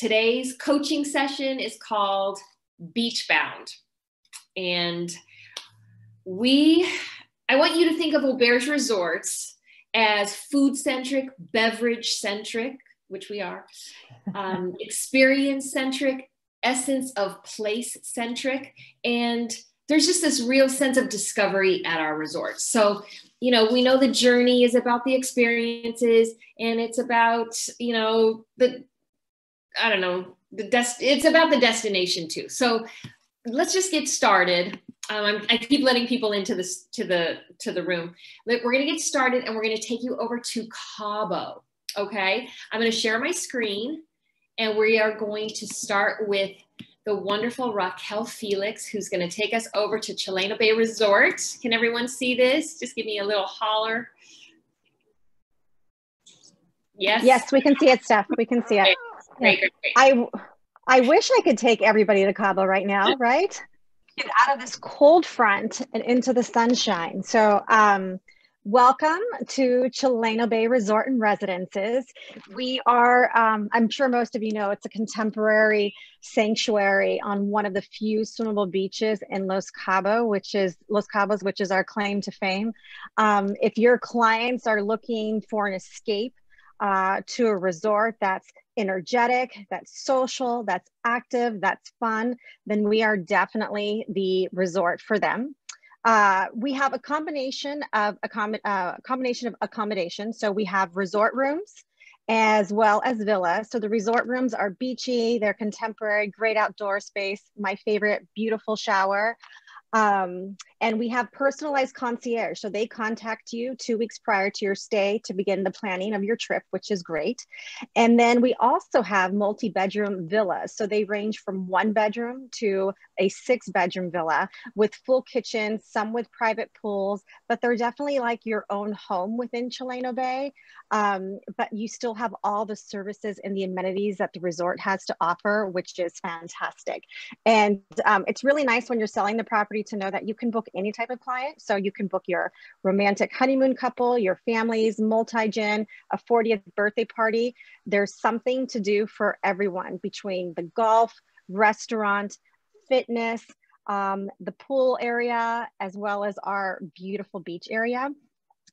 Today's coaching session is called Beachbound. And I want you to think of Auberge Resorts as food-centric, beverage-centric, which we are, experience-centric, essence of place-centric, and there's just this real sense of discovery at our resorts. So, we know the journey is about the experiences, and it's about, it's about the destination too. So let's just get started. I keep letting people into this to the room. We're going to get started, and we're going to take you over to Cabo. Okay, I'm going to share my screen, and we are going to start with the wonderful Raquel Felix, who's going to take us over to Chileno Bay Resort. Can everyone see this? Just give me a little holler. Yes. Yes, we can see it, Steph. We can see it. Great. I wish I could take everybody to Cabo right now, right? Get out of this cold front and into the sunshine. So welcome to Chileno Bay Resort and Residences. We are, I'm sure most of you know, it's a contemporary sanctuary on one of the few swimmable beaches in Los Cabos, which is our claim to fame. If your clients are looking for an escape to a resort that's energetic, that's social, that's active, that's fun, then we are definitely the resort for them. We have a combination of accommodation. So we have resort rooms as well as villas. So the resort rooms are beachy, they're contemporary, great outdoor space, my favorite, beautiful shower. And we have personalized concierge. So they contact you 2 weeks prior to your stay to begin the planning of your trip, which is great. And then we also have multi-bedroom villas. So they range from 1 bedroom to a 6-bedroom villa with full kitchens, some with private pools, but they're definitely like your own home within Chileno Bay. But you still have all the services and the amenities that the resort has to offer, which is fantastic. And it's really nice when you're selling the property to know that you can book any type of client. So you can book your romantic honeymoon couple, your families, multi-gen, a 40th birthday party. There's something to do for everyone between the golf, restaurant, fitness, the pool area, as well as our beautiful beach area.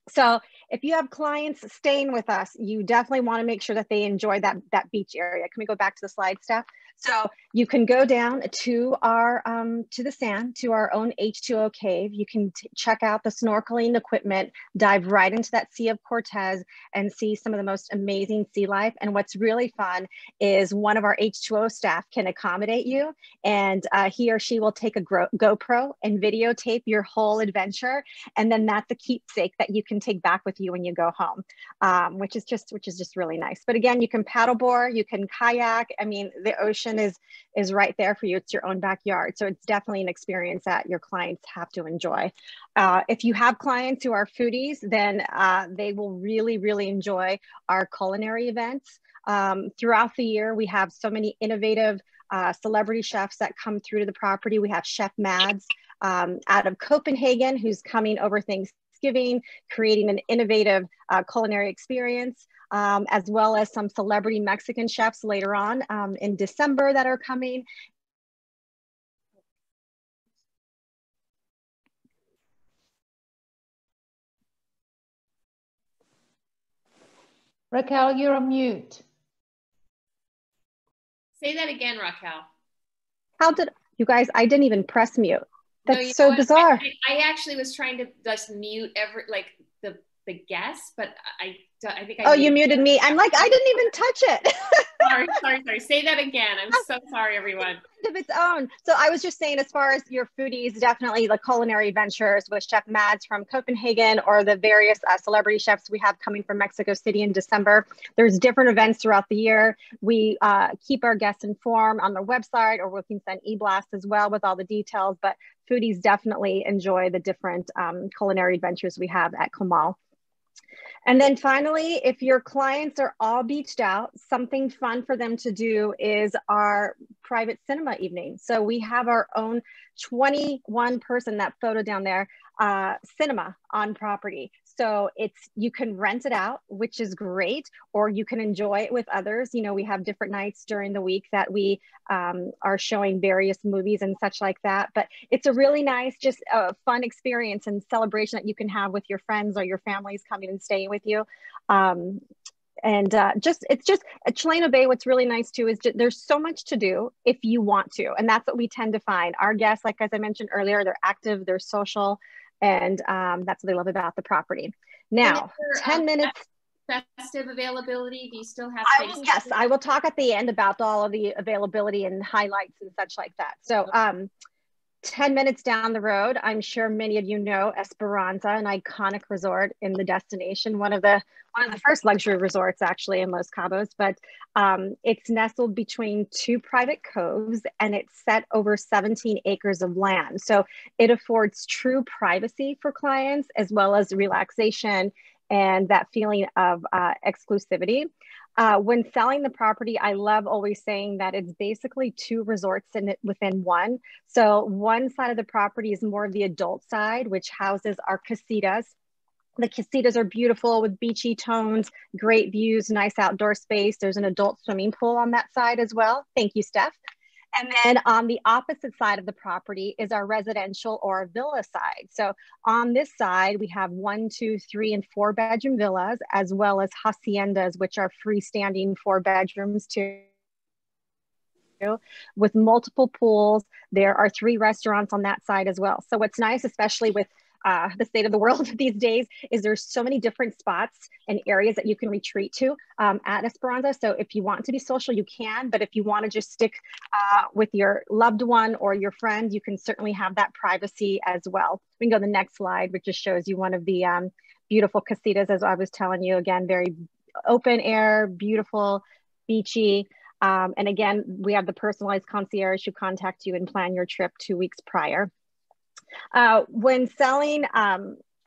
So if you have clients staying with us, you definitely want to make sure that they enjoy that beach area. Can we go back to the slide, Steph? So you can go down to our to the sand, to our own H2O cave. You can check out the snorkeling equipment, dive right into that Sea of Cortez and see some of the most amazing sea life. And what's really fun is one of our H2O staff can accommodate you, and he or she will take a GoPro and videotape your whole adventure. And then that's a keepsake that you can take back with you when you go home, which is just really nice. But again, you can paddleboard, you can kayak. I mean, the ocean is right there for you. It's your own backyard. So it's definitely an experience that your clients have to enjoy. If you have clients who are foodies, then they will really enjoy our culinary events. Throughout the year, we have so many innovative celebrity chefs that come through to the property. We have Chef Mads out of Copenhagen, who's coming over Thanksgiving, creating an innovative culinary experience. As well as some celebrity Mexican chefs later on in December that are coming. Raquel, you're on mute. Say that again, Raquel. How did you guys? I didn't even press mute. That's so bizarre. I actually was trying to just mute the guests, but I think I you muted me. I'm like, I didn't even touch it. sorry. Say that again. I'm so sorry, everyone. Of its own. So I was just saying, as far as your foodies, definitely the culinary ventures with Chef Mads from Copenhagen, or the various celebrity chefs we have coming from Mexico City in December. There's different events throughout the year. We keep our guests informed on their website, or we can send e-blasts as well with all the details, but foodies definitely enjoy the different culinary adventures we have at Comal. And then finally, if your clients are all beached out, something fun for them to do is our private cinema evening. So we have our own 21 person, that photo down there, cinema on property. So you can rent it out, which is great, or you can enjoy it with others. You know, we have different nights during the week that we are showing various movies and such like that. But it's a really nice, just a fun experience and celebration that you can have with your friends or your families coming and staying with you. And it's just at Chileno Bay, what's really nice too is there's so much to do if you want to. And that's what we tend to find. Our guests, like as I mentioned earlier, they're active, they're social, and that's what they love about the property. Now, 10 minutes. Festive availability, do you still have space? Yes, I will talk at the end about all of the availability and highlights and such like that. So 10 minutes down the road, I'm sure many of you know Esperanza, an iconic resort in the destination, one of the first luxury resorts actually in Los Cabos, but it's nestled between two private coves and it's set over 17 acres of land. So it affords true privacy for clients as well as relaxation and that feeling of exclusivity. When selling the property, I love always saying that it's basically two resorts within one. So one side of the property is more of the adult side, which houses our casitas. The casitas are beautiful with beachy tones, great views, nice outdoor space. There's an adult swimming pool on that side as well. Thank you, Steph. And then on the opposite side of the property is our residential or villa side. So on this side, we have 1, 2, 3, and 4 bedroom villas, as well as haciendas, which are freestanding 4 bedrooms too, with multiple pools. There are 3 restaurants on that side as well. So what's nice, especially with the state of the world these days, is there's so many different spots and areas that you can retreat to at Esperanza. So if you want to be social, you can, but if you want to just stick with your loved one or your friend, you can certainly have that privacy as well. We can go to the next slide, which just shows you one of the beautiful casitas, as I was telling you, again, very open air, beautiful, beachy. And again, we have the personalized concierge who contact you and plan your trip 2 weeks prior. When selling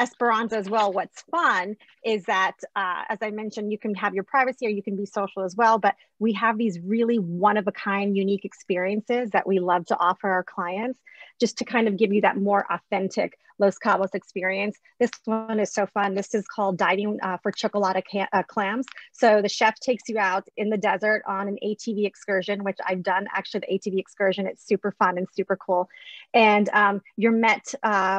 Esperanza as well, what's fun is that, as I mentioned, you can have your privacy or you can be social as well, but we have these really one-of-a-kind, unique experiences that we love to offer our clients, just to kind of give you that more authentic Los Cabos experience. This one is so fun. This is called diving for chocolate clams. So the chef takes you out in the desert on an ATV excursion, which I've done actually the ATV excursion. It's super fun and super cool. And you're met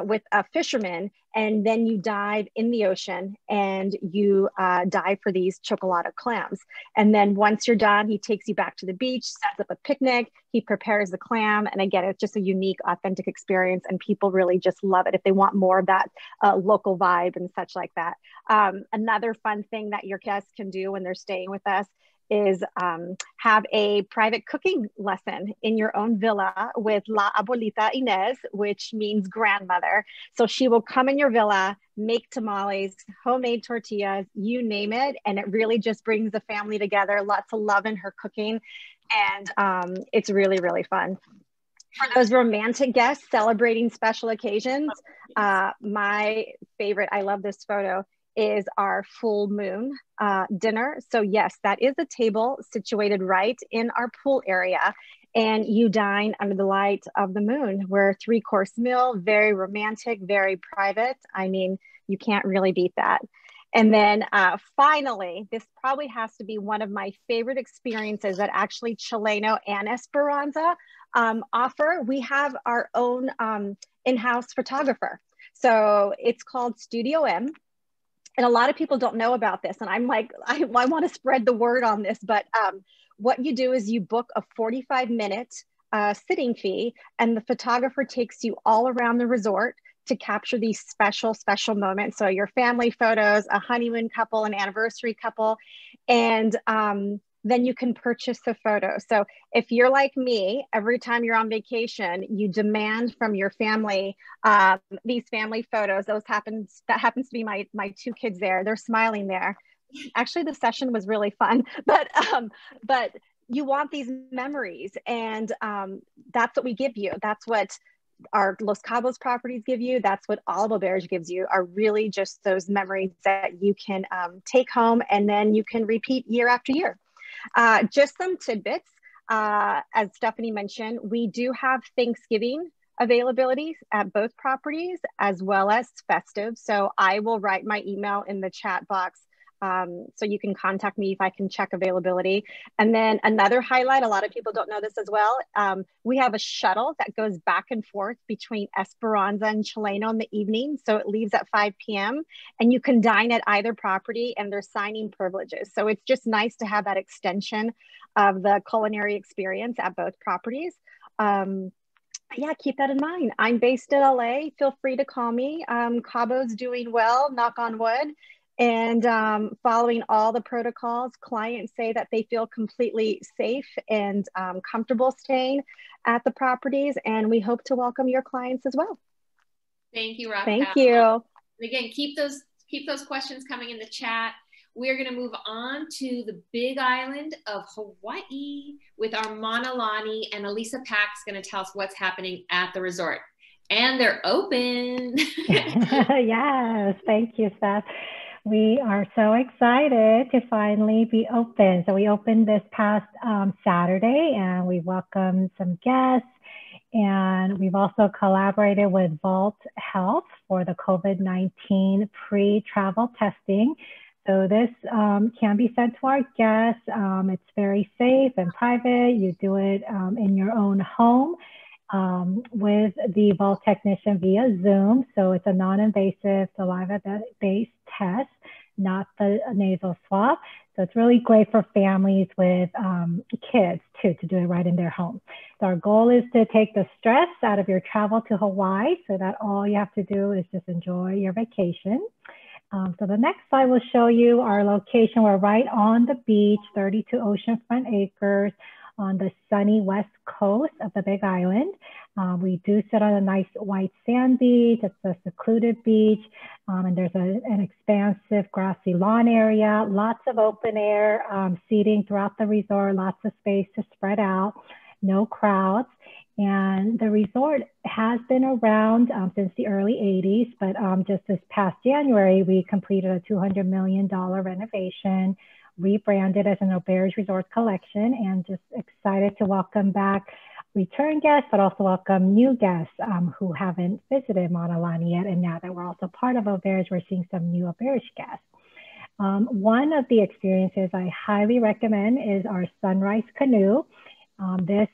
with a fisherman, and then you dive in the ocean and you dive for these chocolate clams. And then once you're done, he takes you back to the beach, sets up a picnic, he prepares the clam. And again, it's just a unique, authentic experience, and people really just love it if they want more of that local vibe and such like that. Another fun thing that your guests can do when they're staying with us is have a private cooking lesson in your own villa with La Abuelita Inez, which means grandmother. So she will come in your villa, make tamales, homemade tortillas, you name it. And it really just brings the family together. Lots of love in her cooking. And it's really, really fun. For those romantic guests celebrating special occasions, my favorite, I love this photo, is our full moon dinner. So yes, that is a table situated right in our pool area, and you dine under the light of the moon. We're a 3-course meal, very romantic, very private. I mean, you can't really beat that. And then finally, this probably has to be one of my favorite experiences that actually Chileno and Esperanza offer. We have our own in-house photographer. So it's called Studio M. And a lot of people don't know about this. And I'm like, I want to spread the word on this, but what you do is you book a 45-minute sitting fee, and the photographer takes you all around the resort to capture these special, special moments. So your family photos, a honeymoon couple, an anniversary couple, and then you can purchase the photo. So if you're like me, every time you're on vacation, you demand from your family these family photos. That happens to be my 2 kids there. They're smiling there. Actually, the session was really fun, but you want these memories, and that's what we give you. That's what our Los Cabos properties give you. That's what all of Auberge gives you, are really just those memories that you can take home, and then you can repeat year after year. Just some tidbits. As Stephanie mentioned, we do have Thanksgiving availability at both properties as well as festive. So I will write my email in the chat box, so you can contact me if I can check availability. And then another highlight, a lot of people don't know this as well, we have a shuttle that goes back and forth between Esperanza and Chileno in the evening. So it leaves at 5 p.m. and you can dine at either property, and there's signing privileges. So it's just nice to have that extension of the culinary experience at both properties. Yeah, keep that in mind. I'm based in LA. Feel free to call me. Cabo's doing well, knock on wood. And following all the protocols, clients say that they feel completely safe and comfortable staying at the properties. And we hope to welcome your clients as well. Thank you, Raquel. Thank you. And again, keep those questions coming in the chat. We're going to move on to the big island of Hawaii with our Mauna Lani, and Elisa Pack's going to tell us what's happening at the resort. And they're open. Yes, thank you, Steph. We are so excited to finally be open. So we opened this past Saturday, and we welcomed some guests. And we've also collaborated with Vault Health for the COVID-19 pre-travel testing. So this can be sent to our guests. It's very safe and private. You do it in your own home with the Vault technician via Zoom. So it's a non-invasive saliva-based test, not the nasal swab. So it's really great for families with kids too, to do it right in their home. So our goal is to take the stress out of your travel to Hawaii so that all you have to do is just enjoy your vacation. So the next slide will show you our location. We're right on the beach, 32 oceanfront acres on the sunny west coast of the Big Island. We do sit on a nice white sand beach. It's a secluded beach, and there's an expansive grassy lawn area, lots of open air seating throughout the resort, lots of space to spread out, no crowds. And the resort has been around since the early 80s, but just this past January, we completed a $200 million renovation, rebranded as an Auberge Resorts collection, and just excited to welcome back return guests, but also welcome new guests who haven't visited Mauna Lani yet. And now that we're also part of Auberge, we're seeing some new Auberge guests. One of the experiences I highly recommend is our sunrise canoe. This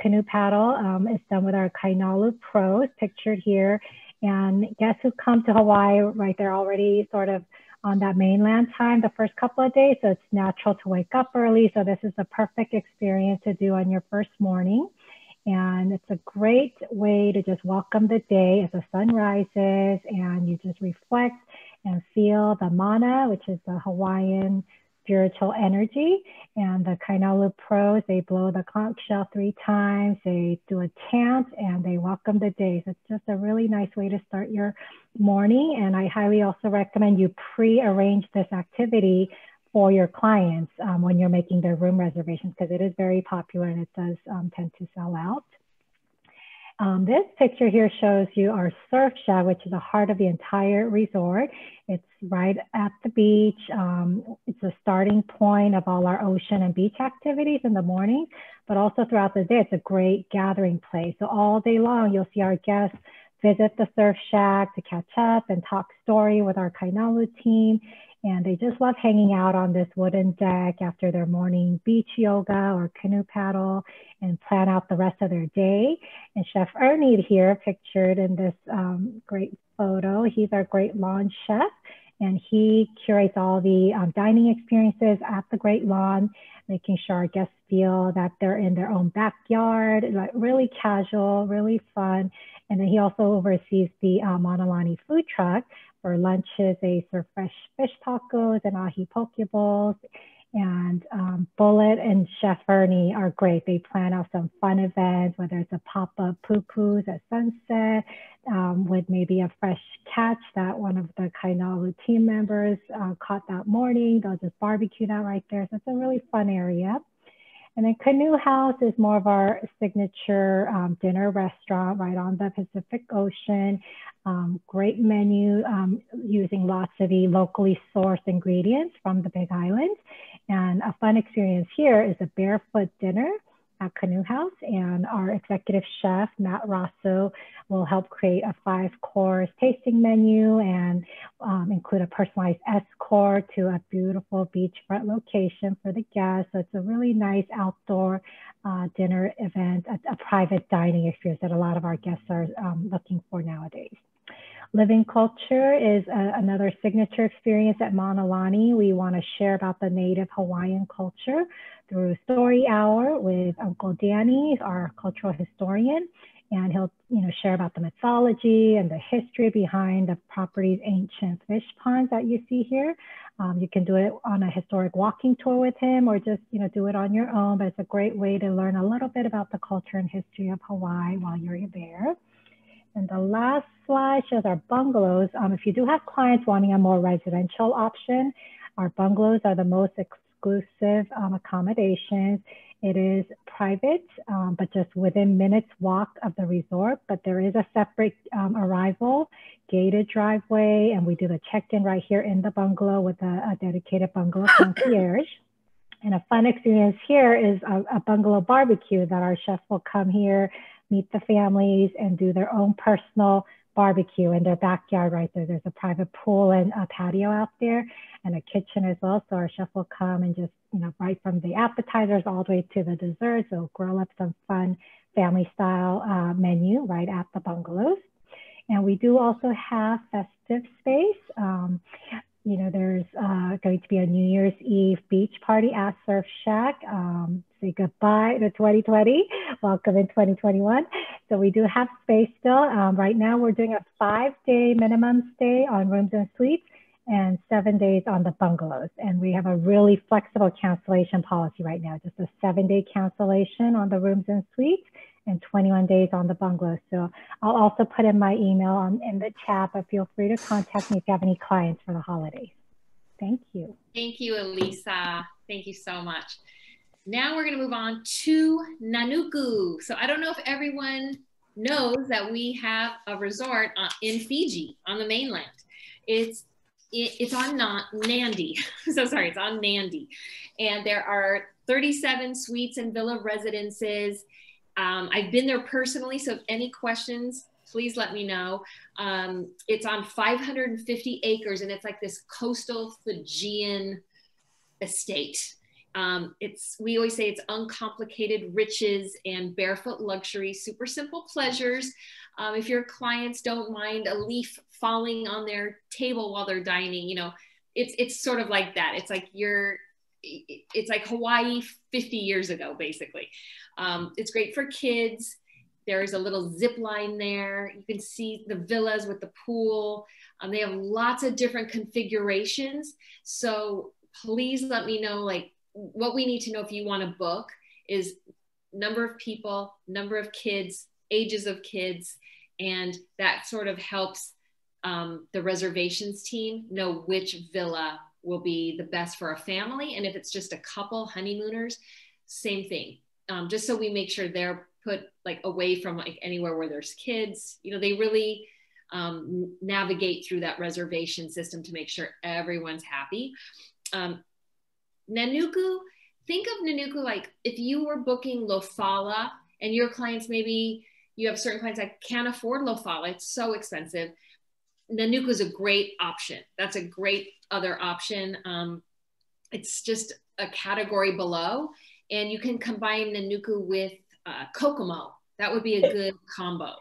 canoe paddle is done with our Kainalu pros, pictured here. And guests who come to Hawaii, right, they're already sort of on that mainland time the first couple of days, so it's natural to wake up early. So this is a perfect experience to do on your first morning. And it's a great way to just welcome the day as the sun rises, and you just reflect and feel the mana, which is the Hawaiian spiritual energy. And the Kainalu pros, they blow the conch shell 3 times, they do a chant, and they welcome the day. So it's just a really nice way to start your morning. And I highly also recommend you pre-arrange this activity for your clients when you're making their room reservations, because it is very popular and it does tend to sell out. This picture here shows you our surf shack, which is the heart of the entire resort. It's right at the beach. It's a starting point of all our ocean and beach activities in the morning, but also throughout the day, it's a great gathering place. So all day long, you'll see our guests visit the surf shack to catch up and talk story with our Kainalu team. And they just love hanging out on this wooden deck after their morning beach yoga or canoe paddle and plan out the rest of their day. And Chef Ernie here, pictured in this great photo, he's our great lawn chef, and he curates all the dining experiences at the Great Lawn, making sure our guests feel that they're in their own backyard, like really casual, really fun. And then he also oversees the Mauna Lani food truck. For lunches, they serve fresh fish tacos and ahi poke bowls. And Bullet and Chef Ernie are great. They plan out some fun events, whether it's a pop-up poo-poos at sunset with maybe a fresh catch that one of the Kainalu team members caught that morning. They'll just barbecue that right there. So it's a really fun area. And then Canoe House is more of our signature dinner restaurant right on the Pacific Ocean. Great menu using lots of the locally sourced ingredients from the Big Island. And a fun experience here is a barefoot dinner at Canoe House, and our executive chef, Matt Rosso, will help create a 5-course tasting menu and include a personalized escort to a beautiful beachfront location for the guests. So it's a really nice outdoor dinner event, a private dining experience that a lot of our guests are looking for nowadays. Living Culture is another signature experience at Mauna Lani. We want to share about the native Hawaiian culture through Story Hour with Uncle Danny, our cultural historian, and he'll share about the mythology and the history behind the property's ancient fish ponds that you see here. You can do it on a historic walking tour with him, or just do it on your own, but it's a great way to learn a little bit about the culture and history of Hawaii while you're there. And the last slide shows our bungalows. If you do have clients wanting a more residential option, our bungalows are the most exclusive accommodations. It is private, but just within minutes walk of the resort, but there is a separate arrival, gated driveway, and we do the check-in right here in the bungalow with a dedicated bungalow concierge. And a fun experience here is a bungalow barbecue that our chefs will come here, meet the families, and do their own personal barbecue in their backyard right there. There's a private pool and a patio out there and a kitchen as well. So our chef will come and just, right from the appetizers all the way to the desserts, they'll grill up some fun family style menu right at the bungalows. And we do also have festive space. There's going to be a New Year's Eve beach party at Surf Shack. Say goodbye to 2020, welcome in 2021. So we do have space still. Right now we're doing a 5-day minimum stay on rooms and suites and 7 days on the bungalows. And we have a really flexible cancellation policy right now, just a 7-day cancellation on the rooms and suites and 21 days on the bungalows. So I'll also put in my email in the chat, but feel free to contact me if you have any clients for the holidays. Thank you. Thank you, Elisa. Thank you so much. Now we're going to move on to Nanuku. So I don't know if everyone knows that we have a resort in Fiji on the mainland. It's on Nandi. So sorry, it's on Nandi. And there are 37 suites and villa residences. I've been there personally, so if any questions, please let me know. It's on 550 acres, and it's like this coastal Fijian estate. We always say it's uncomplicated riches and barefoot luxury, super simple pleasures. If your clients don't mind a leaf falling on their table while they're dining, it's sort of like that. It's like Hawaii 50 years ago, basically. It's great for kids. There's a little zip line there. You can see the villas with the pool. They have lots of different configurations. So please let me know, what we need to know if you want to book is number of people, number of kids, ages of kids, and that sort of helps the reservations team know which villa will be the best for a family. And if it's just a couple honeymooners, same thing. Just so we make sure they're put away from anywhere where there's kids. They really navigate through that reservation system to make sure everyone's happy. Nanuku, think of Nanuku like if you were booking Lofala and your clients, maybe you have certain clients that can't afford Lofala, it's so expensive. Nanuku is a great option. That's a great other option. It's just a category below, and you can combine Nanuku with Kokomo. That would be a good combo.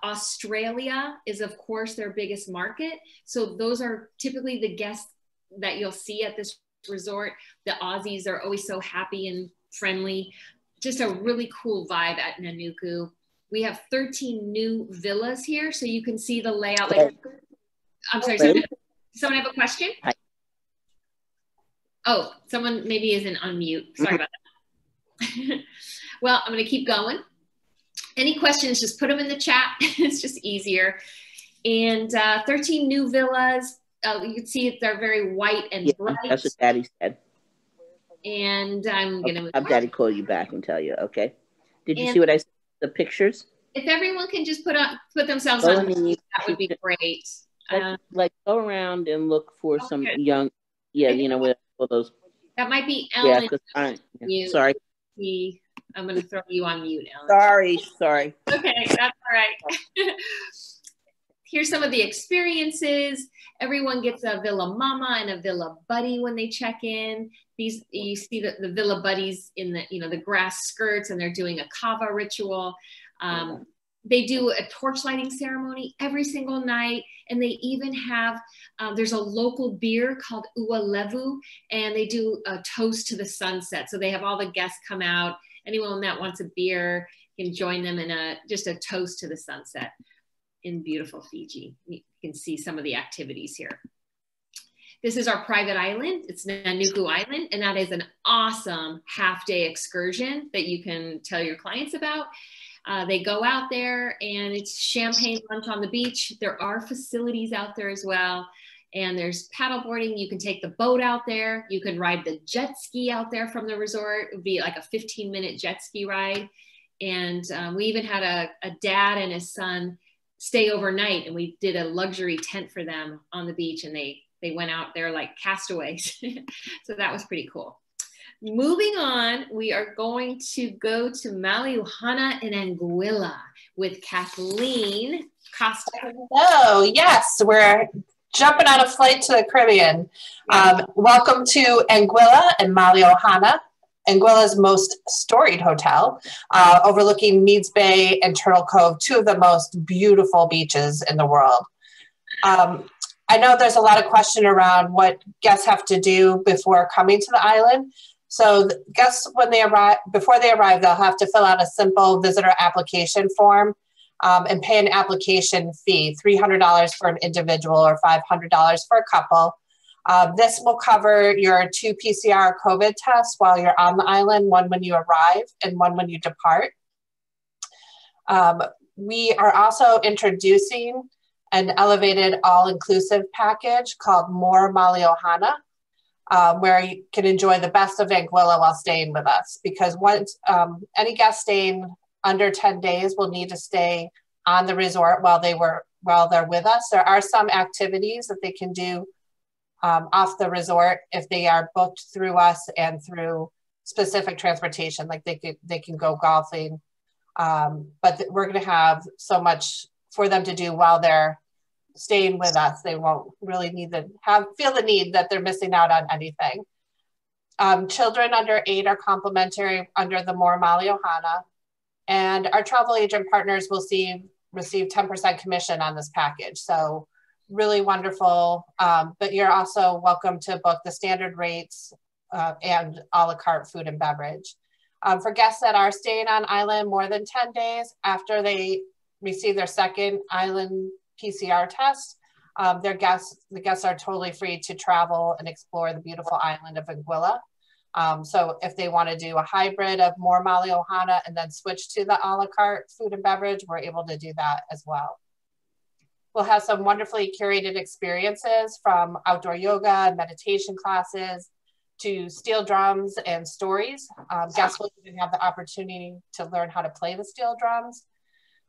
Australia is, of course, their biggest market. So those are typically the guests that you'll see at this resort. The Aussies are always so happy and friendly. Just a really cool vibe at Nanuku. We have 13 new villas here, so you can see the layout. I'm sorry, someone have a question? Oh, someone maybe isn't on mute. Sorry about that. Well, I'm going to keep going. Any questions, just put them in the chat. It's just easier. And 13 new villas. You can see they're very white and bright. That's what Daddy said. And I'm going to have Daddy call you back and tell you, okay? Did you see what I said? The pictures? If everyone can just put themselves on, that would be great. Go around and look for some young, with all those. That might be Ellen. Sorry. I'm going to throw you on mute, Ellen. Sorry. Okay, that's all right. Here's some of the experiences. Everyone gets a Villa Mama and a Villa Buddy when they check in. These, you see the Villa Buddies in the, the grass skirts, and they're doing a kava ritual. They do a torch lighting ceremony every single night. And they even have, there's a local beer called Ua Levu, and they do a toast to the sunset. So they have all the guests come out. Anyone that wants a beer can join them in just a toast to the sunset in beautiful Fiji. You can see some of the activities here. This is our private island. It's Nanuku Island, and that is an awesome half-day excursion that you can tell your clients about. They go out there, and it's champagne lunch on the beach. There are facilities out there as well. And there's paddleboarding. You can take the boat out there. You can ride the jet ski out there from the resort. It would be like a 15-minute jet ski ride. And we even had a dad and his son stay overnight, and we did a luxury tent for them on the beach, and they went out there like castaways. So that was pretty cool. Moving on, we are going to go to Malliouhana in Anguilla with Kathleen Costa. Oh, yes, we're jumping on a flight to the Caribbean. Welcome to Anguilla and Malliouhana, Anguilla's most storied hotel, overlooking Meads Bay and Turtle Cove, two of the most beautiful beaches in the world. I know there's a lot of question around what guests have to do before coming to the island. So guests, when they arrive, before they arrive, they'll have to fill out a simple visitor application form and pay an application fee, $300 for an individual or $500 for a couple. This will cover your 2 PCR COVID tests while you're on the island, one when you arrive and one when you depart. We are also introducing an elevated all-inclusive package called More Malliouhana, where you can enjoy the best of Anguilla while staying with us. Because once any guest staying under 10 days will need to stay on the resort while they're with us. There are some activities that they can do off the resort if they are booked through us and through specific transportation, like they can go golfing. But we're going to have so much for them to do while they're staying with us. They won't really feel the need that they're missing out on anything. Children under 8 are complimentary under the More Malliouhana, and our travel agent partners will receive 10% commission on this package. So really wonderful, but you're also welcome to book the standard rates and a la carte food and beverage. For guests that are staying on island more than 10 days after they receive their second island PCR test, the guests are totally free to travel and explore the beautiful island of Anguilla. So if they want to do a hybrid of More Malliouhana and then switch to the a la carte food and beverage, we're able to do that as well. We'll have some wonderfully curated experiences from outdoor yoga and meditation classes to steel drums and stories. Guests will even have the opportunity to learn how to play the steel drums,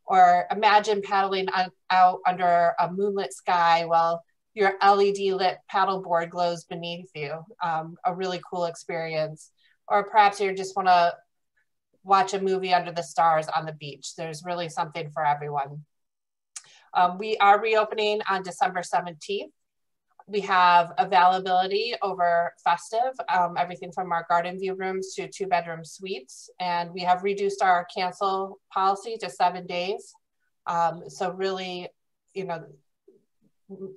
or imagine paddling out under a moonlit sky while your LED lit paddleboard glows beneath you. A really cool experience. Or perhaps you just want to watch a movie under the stars on the beach. There's really something for everyone. We are reopening on December 17th. We have availability over festive, everything from our garden view rooms to 2-bedroom suites. And we have reduced our cancel policy to 7 days. So really,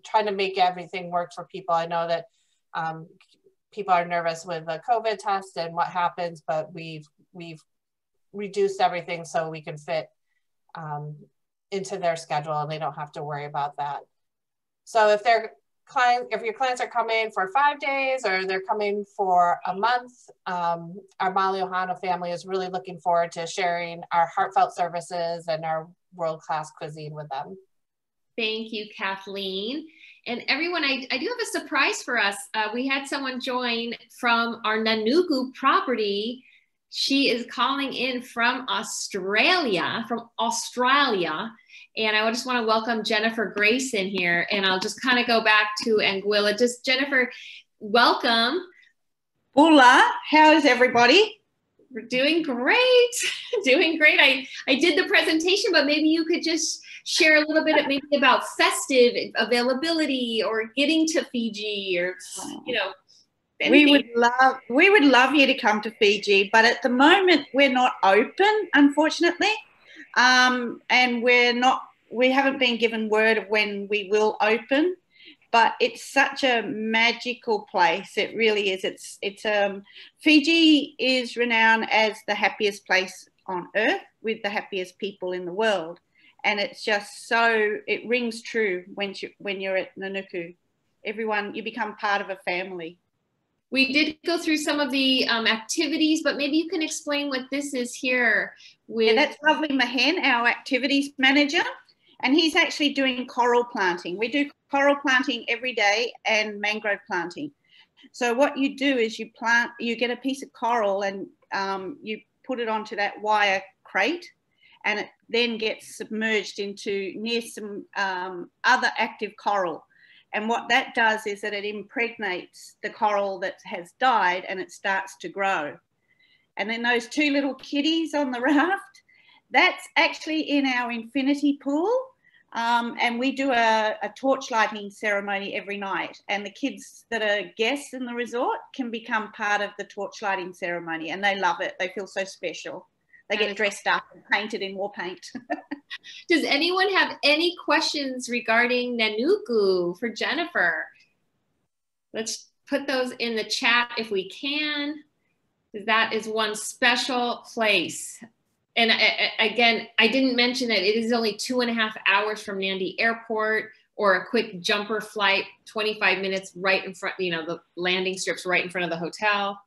trying to make everything work for people. I know that people are nervous with the COVID test and what happens, but we've reduced everything so we can fit into their schedule and they don't have to worry about that. So if your clients are coming for 5 days or they're coming for a month, our Malliouhana family is really looking forward to sharing our heartfelt services and our world-class cuisine with them. Thank you, Kathleen. And everyone, I do have a surprise for us. We had someone join from our Nanuku property. She is calling in from Australia, and I just want to welcome Jennifer Grayson here, and I'll just kind of go back to Anguilla. Just Jennifer, welcome. Hola, how is everybody? We're doing great. Doing great. I did the presentation, but maybe you could just share a little bit maybe about festive availability or getting to Fiji, or, you know, anything. We would love you to come to Fiji, but at the moment we're not open, unfortunately. And we haven't been given word of when we will open. But it's such a magical place. It really is. Fiji is renowned as the happiest place on earth with the happiest people in the world. And it's just it rings true when you're at Nanuku. Everyone, you become part of a family. We did go through some of the activities, but maybe you can explain what this is here. That's lovely, Mahen, our activities manager. And he's actually doing coral planting. We do coral planting every day and mangrove planting. So what you do is you get a piece of coral and you put it onto that wire crate, and it then gets submerged near some other active coral. And what that does is that it impregnates the coral that has died, and it starts to grow. And then those two little kitties on the raft, that's actually in our infinity pool. And we do a torch lighting ceremony every night, and the kids that are guests in the resort can become part of the torch lighting ceremony, and they love it. They feel so special. They get dressed up and painted in war paint. Does anyone have any questions regarding Nanuku for Jennifer? Let's put those in the chat if we can. That is one special place. And again, I didn't mention that it is only 2.5 hours from Nandi Airport, or a quick jumper flight, 25 minutes right in front, you know, the landing strip's right in front of the hotel.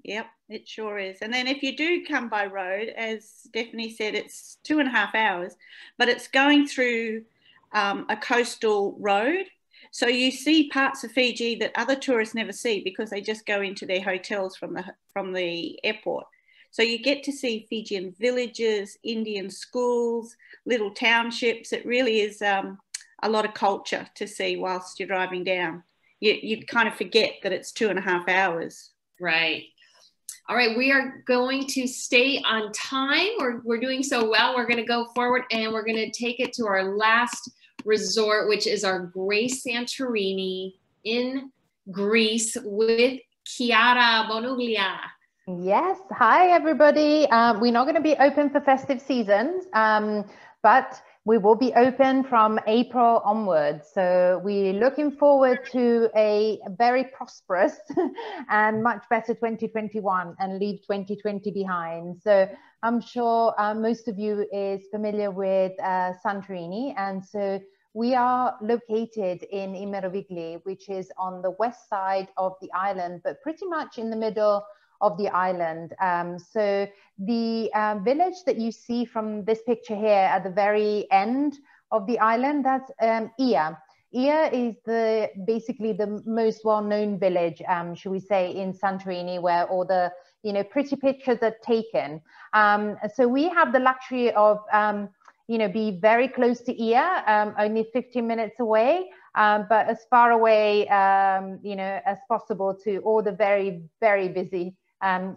Yep, it sure is. And then if you do come by road, as Stephanie said, it's 2.5 hours, but it's going through a coastal road. So you see parts of Fiji that other tourists never see because they just go into their hotels from the airport. So you get to see Fijian villages, Indian schools, little townships. It really is a lot of culture to see whilst you're driving down. You kind of forget that it's 2.5 hours. Right. All right, we are going to stay on time. We're doing so well. We're going to go forward, and we're going to take it to our last resort, which is our Grace Santorini in Greece with Chiara Bonuglia. Yes, hi everybody. We're not going to be open for festive seasons, but we will be open from April onwards. So we're looking forward to a very prosperous and much better 2021 and leave 2020 behind. So I'm sure most of you is familiar with Santorini, and so we are located in Imerovigli, which is on the west side of the island, but pretty much in the middle of the island. So the village that you see from this picture here at the very end of the island, that's Ia. Ia is basically the most well-known village, should we say, in Santorini, where all the pretty pictures are taken. So we have the luxury of be very close to Ia, only 15 minutes away, but as far away as possible to all the very, very busy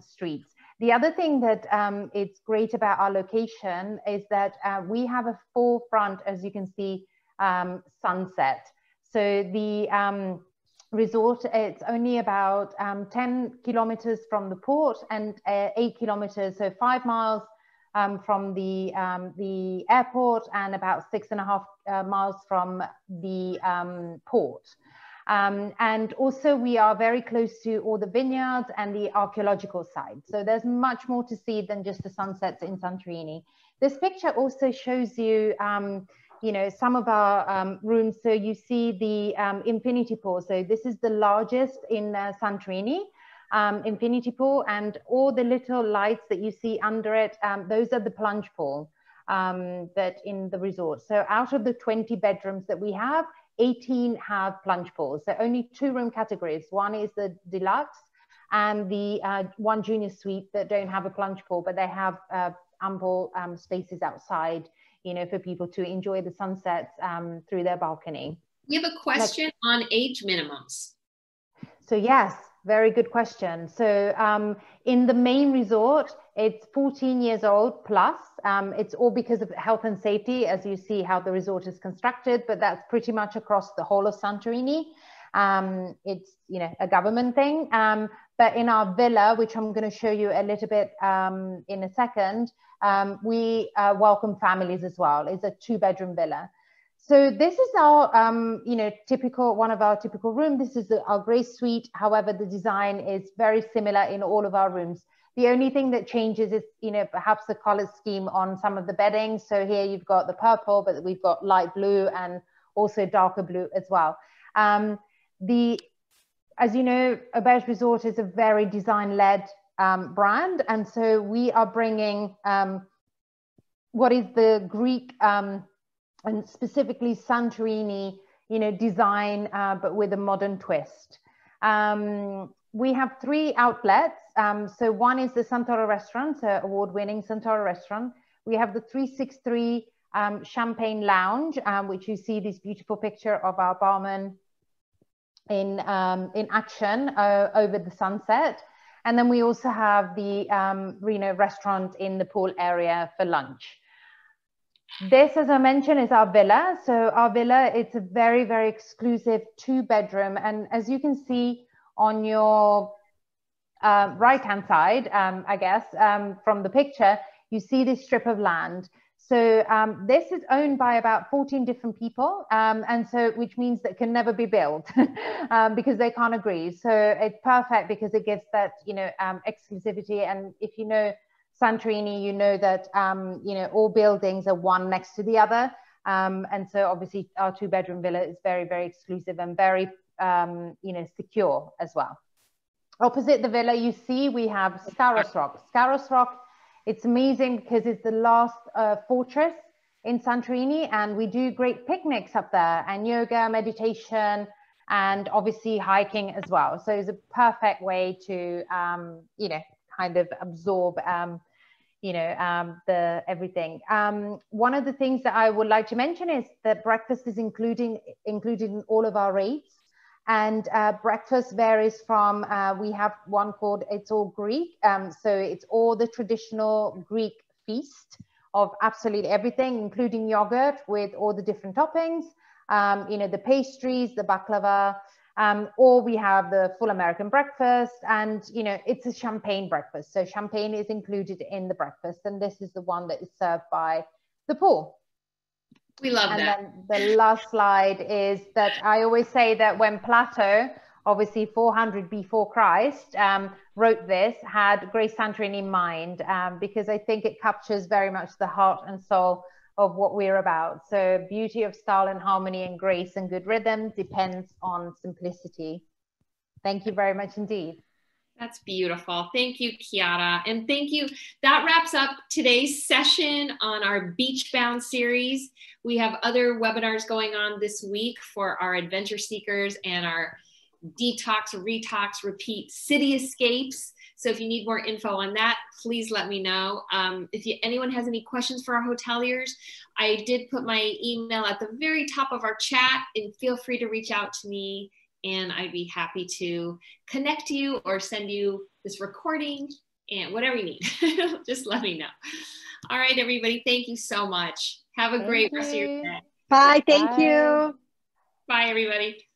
streets. The other thing that it's great about our location is that we have a full front, as you can see, sunset. So the resort, it's only about 10 kilometers from the port and 8 kilometers, so 5 miles from the airport and about 6.5 miles from the port. And also we are very close to all the vineyards and the archaeological sites. So there's much more to see than just the sunsets in Santorini. This picture also shows you, some of our rooms. So you see the infinity pool. So this is the largest in Santorini, infinity pool, and all the little lights that you see under it, those are the plunge pool that in the resort. So out of the 20 bedrooms that we have, 18 have plunge pools. So only 2 room categories. One is the deluxe and the one junior suite that don't have a plunge pool, but they have ample spaces outside, for people to enjoy the sunsets through their balcony. We have a question on age minimums. So yes, very good question. So in the main resort, it's 14 years old plus. It's all because of health and safety, as you see how the resort is constructed, but that's pretty much across the whole of Santorini. It's, you know, a government thing. But in our villa, which I'm going to show you a little bit in a second, we welcome families as well. It's a 2-bedroom villa. So this is our, you know, one of our typical rooms. This is our Grace Suite. However, the design is very similar in all of our rooms. The only thing that changes is, you know, perhaps the color scheme on some of the bedding. So here you've got the purple, but we've got light blue and also darker blue as well. As you know, Auberge Resort is a very design-led brand. And so we are bringing what is the Greek and specifically Santorini, you know, design, but with a modern twist. We have 3 outlets. So one is the Santoro restaurant, so award-winning Santoro restaurant. We have the 363 Champagne Lounge, which you see this beautiful picture of our barman in action over the sunset. And then we also have the Reno restaurant in the pool area for lunch. This, as I mentioned, is our villa. So our villa, it's a very, very exclusive 2-bedroom. And as you can see on your right-hand side, I guess, from the picture, you see this strip of land. So this is owned by about 14 different people. And so, which means that it can never be built because they can't agree. So it's perfect because it gives that, you know, exclusivity. And if you know Santorini, you know that, you know, all buildings are one next to the other. And so obviously our 2-bedroom villa is very, very exclusive and very, you know, secure as well. Opposite the villa, you see, we have Scaros Rock. Scaros Rock, it's amazing because it's the last fortress in Santorini, and we do great picnics up there and yoga, meditation, and obviously hiking as well. So it's a perfect way to, you know, kind of absorb, you know, the everything. One of the things that I would like to mention is that breakfast is included in all of our rates. And breakfast varies from, we have one called It's All Greek. So it's all the traditional Greek feast of absolutely everything, including yogurt with all the different toppings, you know, the pastries, the baklava, or we have the full American breakfast, and, you know, it's a champagne breakfast. So champagne is included in the breakfast, and this is the one that is served by the pool. We love that. And then the last slide is that I always say that when Plato, obviously 400 before Christ, wrote this, had Grace Santorini in mind, because I think it captures very much the heart and soul of what we're about. So beauty of style and harmony and grace and good rhythm depends on simplicity. Thank you very much indeed. That's beautiful. Thank you, Chiara. And thank you. That wraps up today's session on our Beachbound series. We have other webinars going on this week for our adventure seekers and our detox, retox, repeat city escapes. So if you need more info on that, please let me know. If anyone has any questions for our hoteliers, I did put my email at the very top of our chat, and feel free to reach out to me, and I'd be happy to connect you or send you this recording and whatever you need. Just let me know. All right, everybody. Thank you so much. Have a great rest of your day. Bye. Thank you. Bye, everybody.